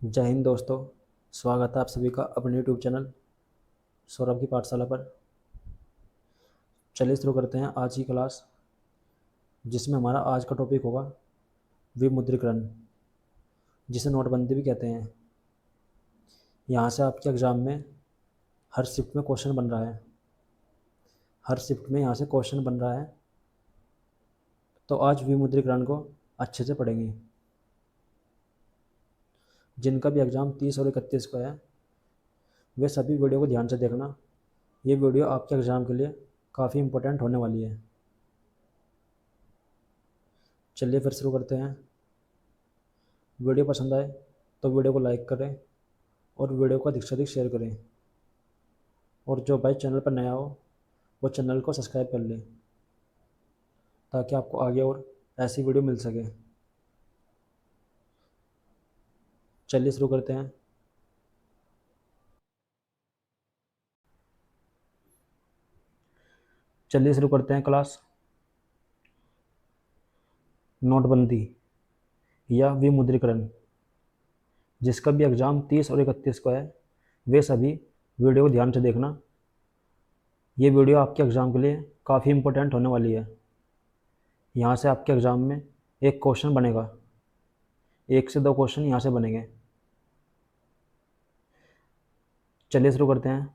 जय हिंद दोस्तों। स्वागत है आप सभी का अपने यूट्यूब चैनल सौरभ की पाठशाला पर। चलिए शुरू करते हैं आज की क्लास, जिसमें हमारा आज का टॉपिक होगा विमुद्रीकरण, जिसे नोटबंदी भी कहते हैं। यहाँ से आपके एग्ज़ाम में हर शिफ्ट में क्वेश्चन बन रहा है, हर शिफ्ट में यहाँ से क्वेश्चन बन रहा है। तो आज विमुद्रीकरण को अच्छे से पढ़ेंगे। जिनका भी एग्ज़ाम 30 और 31 को है, वे सभी वीडियो को ध्यान से देखना। ये वीडियो आपके एग्ज़ाम के लिए काफ़ी इम्पोर्टेंट होने वाली है। चलिए फिर शुरू करते हैं। वीडियो पसंद आए तो वीडियो को लाइक करें और वीडियो को अधिक से अधिक शेयर करें। और जो भाई चैनल पर नया हो वो चैनल को सब्सक्राइब कर ले, ताकि आपको आगे और ऐसी वीडियो मिल सके। चलिए शुरू करते हैं। चलिए शुरू करते हैं क्लास। नोटबंदी या विमुद्रीकरण, जिसका भी एग्ज़ाम 30 और 31 को है, वे सभी वीडियो को ध्यान से देखना। ये वीडियो आपके एग्ज़ाम के लिए काफ़ी इम्पोर्टेंट होने वाली है। यहाँ से आपके एग्ज़ाम में एक क्वेश्चन बनेगा, 1 से 2 क्वेश्चन यहाँ से बनेंगे। चलिए शुरू करते हैं।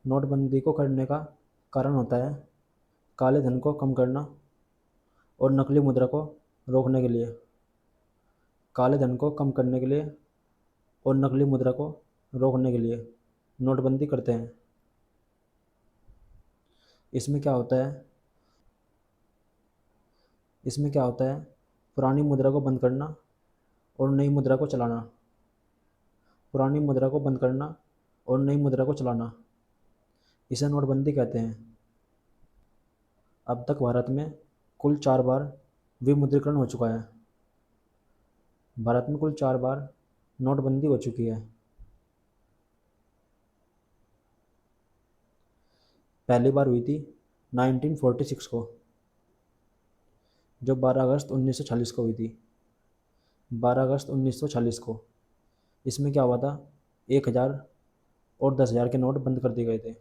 नोटबंदी को करने का कारण होता है काले धन को कम करना और नकली मुद्रा को रोकने के लिए। काले धन को कम करने के लिए और नकली मुद्रा को रोकने के लिए नोटबंदी करते हैं। इसमें क्या होता है इसमें क्या होता है पुरानी मुद्रा को बंद करना और नई मुद्रा को चलाना। पुरानी मुद्रा को बंद करना और नई मुद्रा को चलाना, इसे नोटबंदी कहते हैं। अब तक भारत में कुल 4 बार विमुद्रीकरण हो चुका है। भारत में कुल 4 बार नोटबंदी हो चुकी है। पहली बार हुई थी 1946 को, जो 12 अगस्त 1940 को हुई थी। 12 अगस्त 1940 को इसमें क्या हुआ था, 1000 और 10,000 के नोट बंद कर दिए गए थे।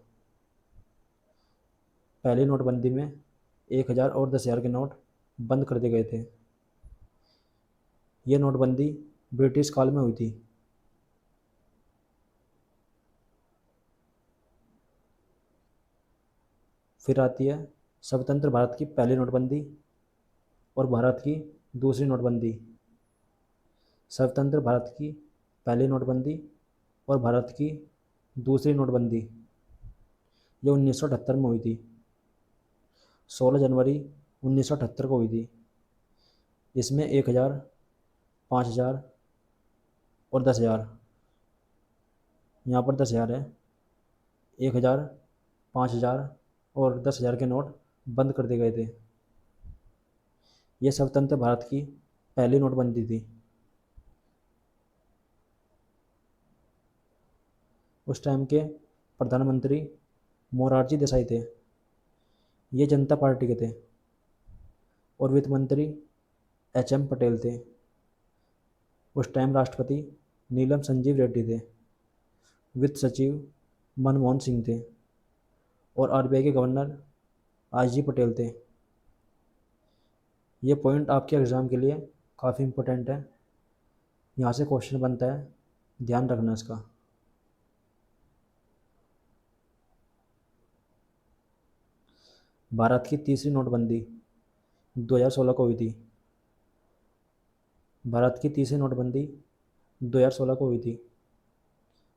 पहली नोटबंदी में 1000 और 10,000 के नोट बंद कर दिए गए थे। ये नोटबंदी ब्रिटिश काल में हुई थी। फिर आती है स्वतंत्र भारत की पहली नोटबंदी और भारत की दूसरी नोटबंदी। स्वतंत्र भारत की पहली नोटबंदी और भारत की दूसरी नोटबंदी ये 1978 में हुई थी। 16 जनवरी 1978 को हुई थी। इसमें 1000, 5000 और 10,000, यहाँ पर 10,000 है, 1000, 5000 और 10,000 के नोट बंद कर दिए गए थे। ये स्वतंत्र भारत की पहली नोटबंदी थी। उस टाइम के प्रधानमंत्री मोरारजी देसाई थे, ये जनता पार्टी के थे। और वित्त मंत्री एच.एम. पटेल थे। उस टाइम राष्ट्रपति नीलम संजीव रेड्डी थे। वित्त सचिव मनमोहन सिंह थे और आरबीआई के गवर्नर आर.जी. पटेल थे। ये पॉइंट आपके एग्ज़ाम के लिए काफ़ी इम्पोर्टेंट है, यहाँ से क्वेश्चन बनता है, ध्यान रखना इसका। भारत की तीसरी नोटबंदी 2016 को हुई थी। भारत की तीसरी नोटबंदी 2016 को हुई थी,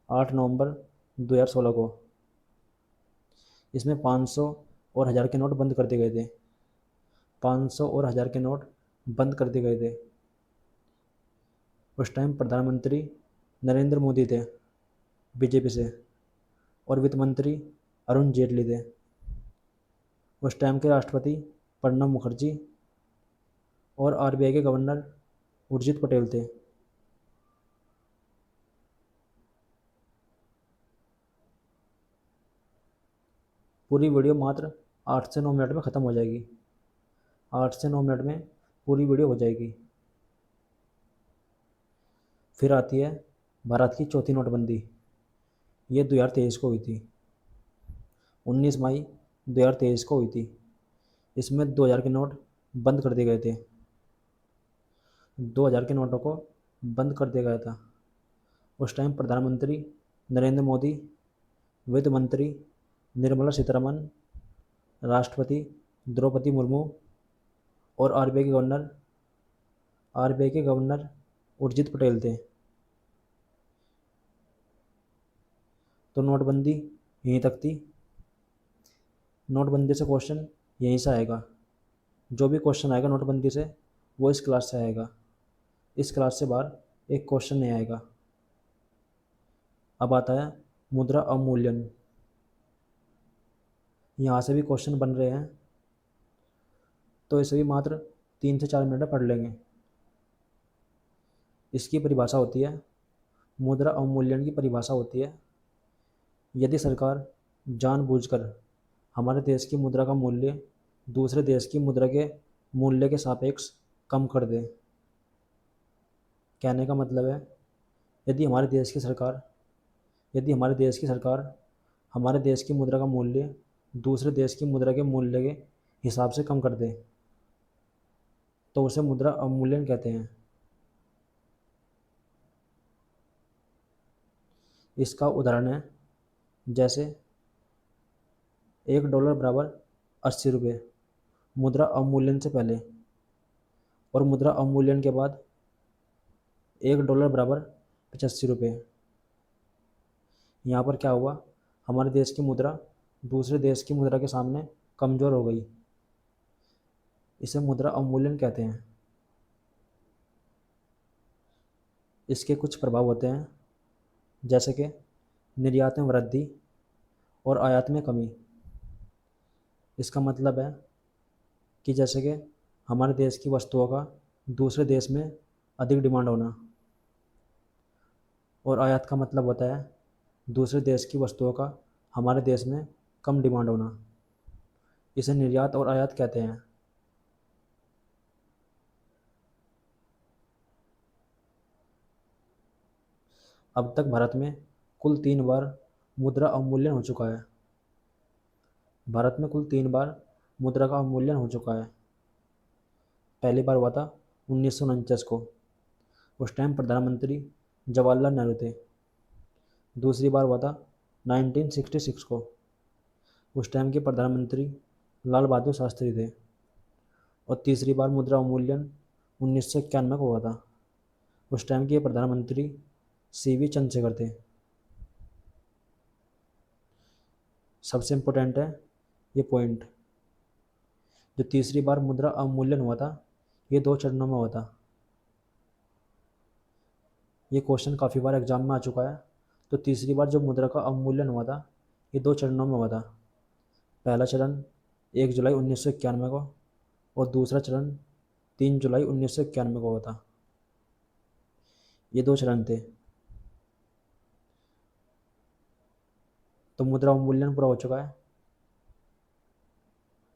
8 नवंबर 2016 को। इसमें 500 और 1000 के नोट बंद कर दिए गए थे। 500 और 1000 के नोट बंद कर दिए गए थे। उस टाइम प्रधानमंत्री नरेंद्र मोदी थे बीजेपी से, और वित्त मंत्री अरुण जेटली थे। उस टाइम के राष्ट्रपति प्रणब मुखर्जी और आरबीआई के गवर्नर उर्जित पटेल थे। पूरी वीडियो मात्र 8 से 9 मिनट में ख़त्म हो जाएगी। 8 से 9 मिनट में पूरी वीडियो हो जाएगी। फिर आती है भारत की चौथी नोटबंदी। ये 2023 को हुई थी, 19 मई 2023 को हुई थी। इसमें 2000 के नोट बंद कर दिए गए थे। 2000 के नोटों को बंद कर दिया गया था। उस टाइम प्रधानमंत्री नरेंद्र मोदी, वित्त मंत्री निर्मला सीतारमन, राष्ट्रपति द्रौपदी मुर्मू और आरबीआई के गवर्नर उर्जित पटेल थे। तो नोटबंदी यहीं तक थी। नोटबंदी से क्वेश्चन यहीं से आएगा। जो भी क्वेश्चन आएगा नोटबंदी से वो इस क्लास से आएगा। इस क्लास से बाहर एक क्वेश्चन नहीं आएगा। अब आता है मुद्रा अवमूल्यन। यहाँ से भी क्वेश्चन बन रहे हैं, तो इसे भी मात्र 3 से 4 मिनट में पढ़ लेंगे। इसकी परिभाषा होती है, मुद्रा अवमूल्यन की परिभाषा होती है, यदि सरकार जानबूझकर हमारे देश की मुद्रा का मूल्य दूसरे देश की मुद्रा के मूल्य के सापेक्ष कम कर दे। कहने का मतलब है, यदि हमारे देश की सरकार यदि हमारे देश की सरकार हमारे देश की मुद्रा का मूल्य दूसरे देश की मुद्रा के मूल्य के हिसाब से कम कर दे, तो उसे मुद्रा अवमूल्यन कहते हैं। इसका उदाहरण है, जैसे $1 बराबर 80 रुपये मुद्रा अवमूल्यन से पहले, और मुद्रा अवमूल्यन के बाद $1 बराबर 85 रुपये। यहाँ पर क्या हुआ, हमारे देश की मुद्रा दूसरे देश की मुद्रा के सामने कमज़ोर हो गई। इसे मुद्रा अवमूल्यन कहते हैं। इसके कुछ प्रभाव होते हैं, जैसे कि निर्यात में वृद्धि और आयात में कमी। इसका मतलब है कि जैसे कि हमारे देश की वस्तुओं का दूसरे देश में अधिक डिमांड होना, और आयात का मतलब होता है दूसरे देश की वस्तुओं का हमारे देश में कम डिमांड होना। इसे निर्यात और आयात कहते हैं। अब तक भारत में कुल 3 बार मुद्रा अवमूल्यन हो चुका है। भारत में कुल 3 बार मुद्रा का अवमूल्यन हो चुका है। पहली बार हुआ था 1949 को, उस टाइम प्रधानमंत्री जवाहरलाल नेहरू थे। दूसरी बार हुआ था 1966 को, उस टाइम के प्रधानमंत्री लाल बहादुर शास्त्री थे। और तीसरी बार मुद्रा अवमूल्यन 1991 को हुआ था, उस टाइम के प्रधानमंत्री CV चंद्रशेखर थे। सबसे इम्पोर्टेंट है ये पॉइंट, जो तीसरी बार मुद्रा अवमूल्यन हुआ था ये 2 चरणों में हुआ था। ये क्वेश्चन काफ़ी बार एग्जाम में आ चुका है। तो तीसरी बार जो मुद्रा का अवमूल्यन हुआ था ये 2 चरणों में हुआ था। पहला चरण 1 जुलाई 1991 को, और दूसरा चरण 3 जुलाई 1991 को हुआ था। ये 2 चरण थे। तो मुद्रा अवमूल्यन पूरा हो चुका है।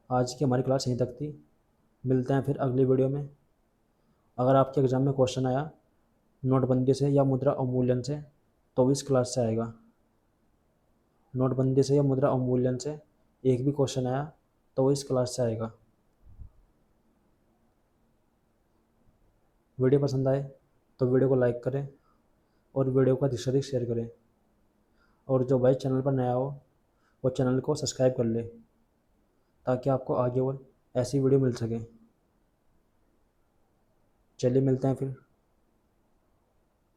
आज की हमारी क्लास यहीं तक थी। मिलते हैं फिर अगली वीडियो में। अगर आपके एग्ज़ाम में क्वेश्चन आया नोटबंदी से या मुद्रा अवमूल्यन से, तो इस क्लास से आएगा। नोटबंदी से या मुद्रा अवमूल्यन से एक भी क्वेश्चन आया तो वो इस क्लास से आएगा। वीडियो पसंद आए तो वीडियो को लाइक करें और वीडियो को अधिक से अधिक शेयर करें। और जो भाई चैनल पर नया हो वो चैनल को सब्सक्राइब कर ले, ताकि आपको आगे और ऐसी वीडियो मिल सके। चलिए मिलते हैं फिर।